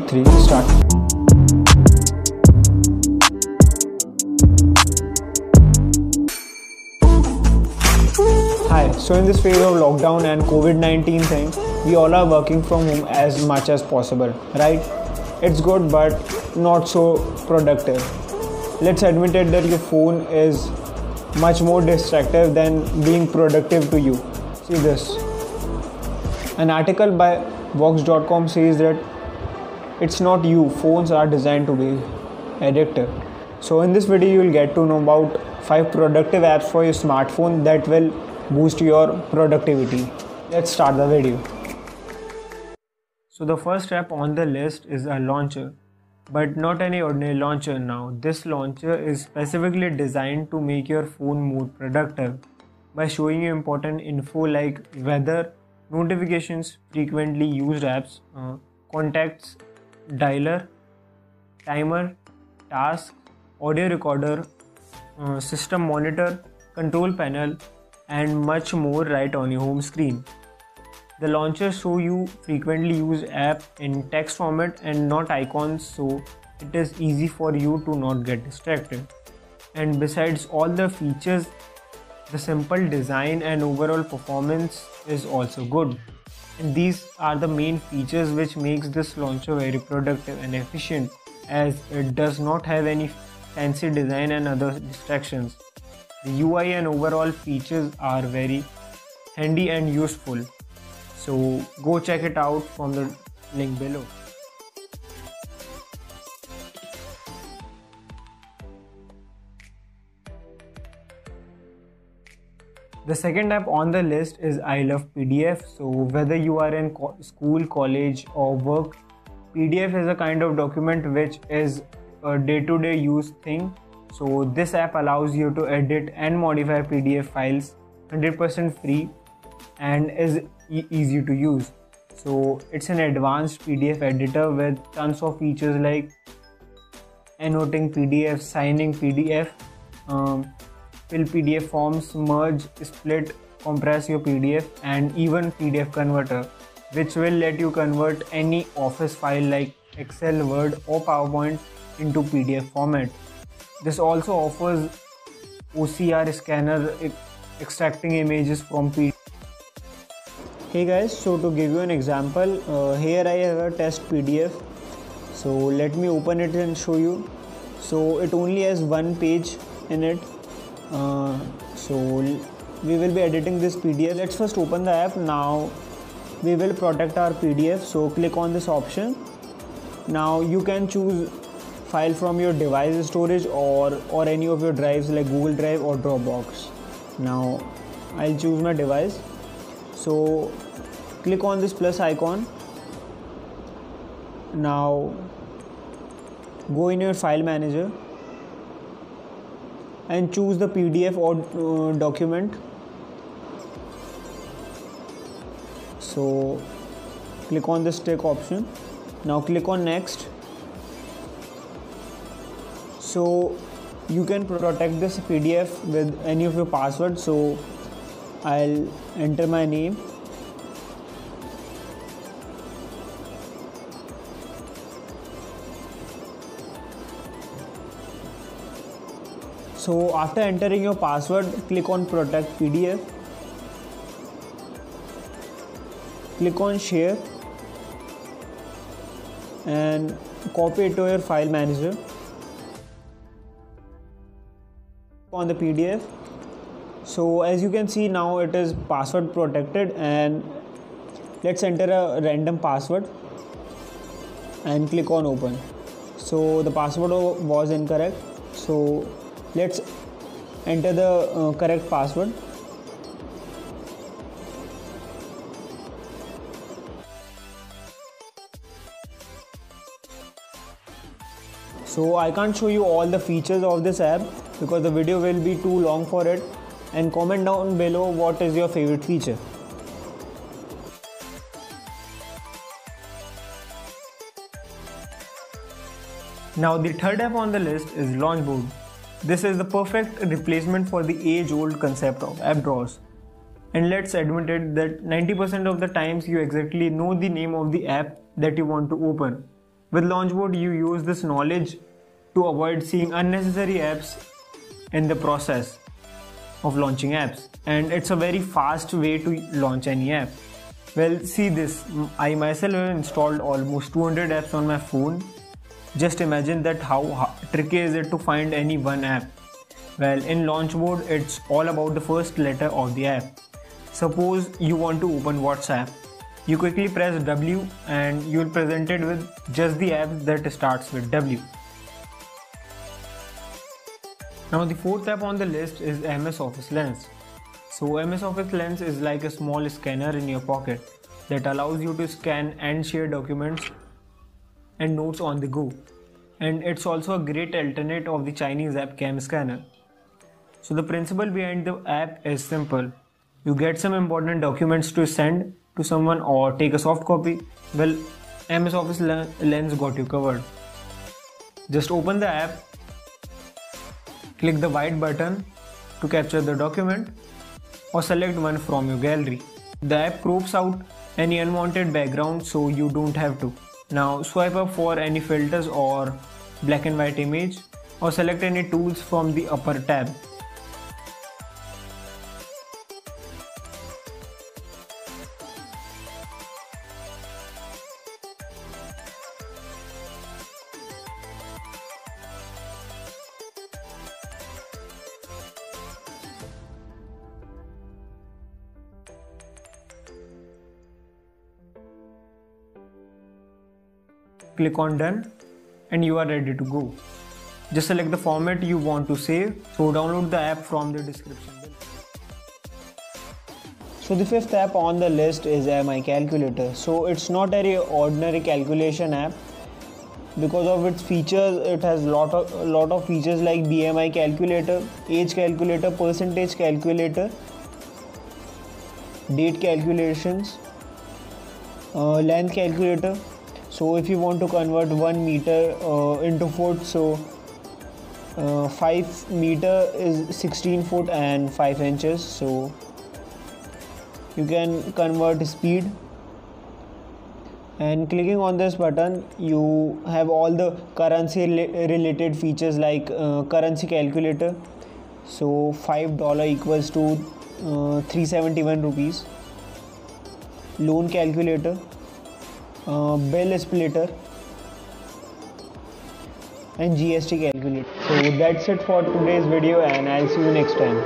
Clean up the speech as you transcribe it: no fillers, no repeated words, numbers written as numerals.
3, start. Hi, so in this phase of lockdown and COVID-19 thing, we all are working from home as much as possible, right? It's good but not so productive. Let's admit it that your phone is much more distractive than being productive to you. See this. An article by Vox.com says that it's not you, phones are designed to be addictive. So in this video you will get to know about 5 productive apps for your smartphone that will boost your productivity. Let's start the video. So the first app on the list is a launcher, but not any ordinary launcher now. This launcher is specifically designed to make your phone more productive by showing you important info like weather, notifications, frequently used apps, contacts, dialer, timer, tasks, audio recorder, system monitor, control panel, and much more right on your home screen. The launcher shows you frequently used app in text format and not icons, so it is easy for you to not get distracted. And besides all the features, the simple design and overall performance is also good. And these are the main features which makes this launcher very productive and efficient, as it does not have any fancy design and other distractions. The UI and overall features are very handy and useful. So go check it out from the link below. The second app on the list is I Love PDF. So whether you are in school, college or work, PDF is a kind of document which is a day-to-day use thing. So this app allows you to edit and modify PDF files 100% free and is easy to use. So it's an advanced PDF editor with tons of features like annotating PDF, signing PDF, fill PDF forms, merge, split, compress your PDF, and even PDF converter, which will let you convert any office file like Excel, Word or PowerPoint into PDF format. This also offers OCR scanner extracting images from PDF. Hey guys, so to give you an example, here I have a test PDF. So let me open it and show you. So it only has one page in it. So we will be editing this PDF. Let's first open the app. Now we will protect our PDF. So click on this option. Now you can choose file from your device storage or any of your drives like Google Drive or Dropbox. Now I'll choose my device. So click on this plus icon. Now go in your file manager and choose the PDF or document. So click on this tick option. Now click on next. So you can protect this PDF with any of your passwords. So I'll enter my name. So after entering your password, click on protect PDF. Click on share and copy it to your file manager. On the PDF. So as you can see, now it is password protected, and let's enter a random password and click on open. So the password was incorrect, so let's enter the correct password. So I can't show you all the features of this app because the video will be too long for it, and comment down below what is your favorite feature. Now the third app on the list is Launchboard. This is the perfect replacement for the age-old concept of app drawers. And let's admit it that 90% of the times you exactly know the name of the app that you want to open. With Launchboard, you use this knowledge to avoid seeing unnecessary apps in the process of launching apps, and it's a very fast way to launch any app. Well, see this, I myself have installed almost 200 apps on my phone. Just imagine that how tricky is it to find any one app. Well, in Launchboard, it's all about the first letter of the app. Suppose you want to open WhatsApp. You quickly press W and you'll presented with just the app that starts with W. Now the fourth app on the list is MS Office Lens. So MS Office Lens is like a small scanner in your pocket that allows you to scan and share documents and notes on the go. And it's also a great alternate of the Chinese app Cam Scanner. So the principle behind the app is simple. You get some important documents to send to someone or take a soft copy. Well, MS Office Lens got you covered. Just open the app, click the white button to capture the document or select one from your gallery. The app crops out any unwanted background so you don't have to. Now swipe up for any filters or black and white image or select any tools from the upper tab. Click on done and you are ready to go. Just select the format you want to save, so download the app from the description below. So the fifth app on the list is MI Calculator. So it's not a ordinary calculation app. Because of its features, it has lot of features like BMI calculator, age calculator, percentage calculator, date calculations, length calculator. So if you want to convert 1 meter into foot, so 5 meter is 16 foot and 5 inches. So you can convert speed. And clicking on this button, you have all the currency related features like currency calculator. So $5 equals to 371 rupees. Loan calculator, bill splitter, and GST calculator. So that's it for today's video, and I'll see you next time.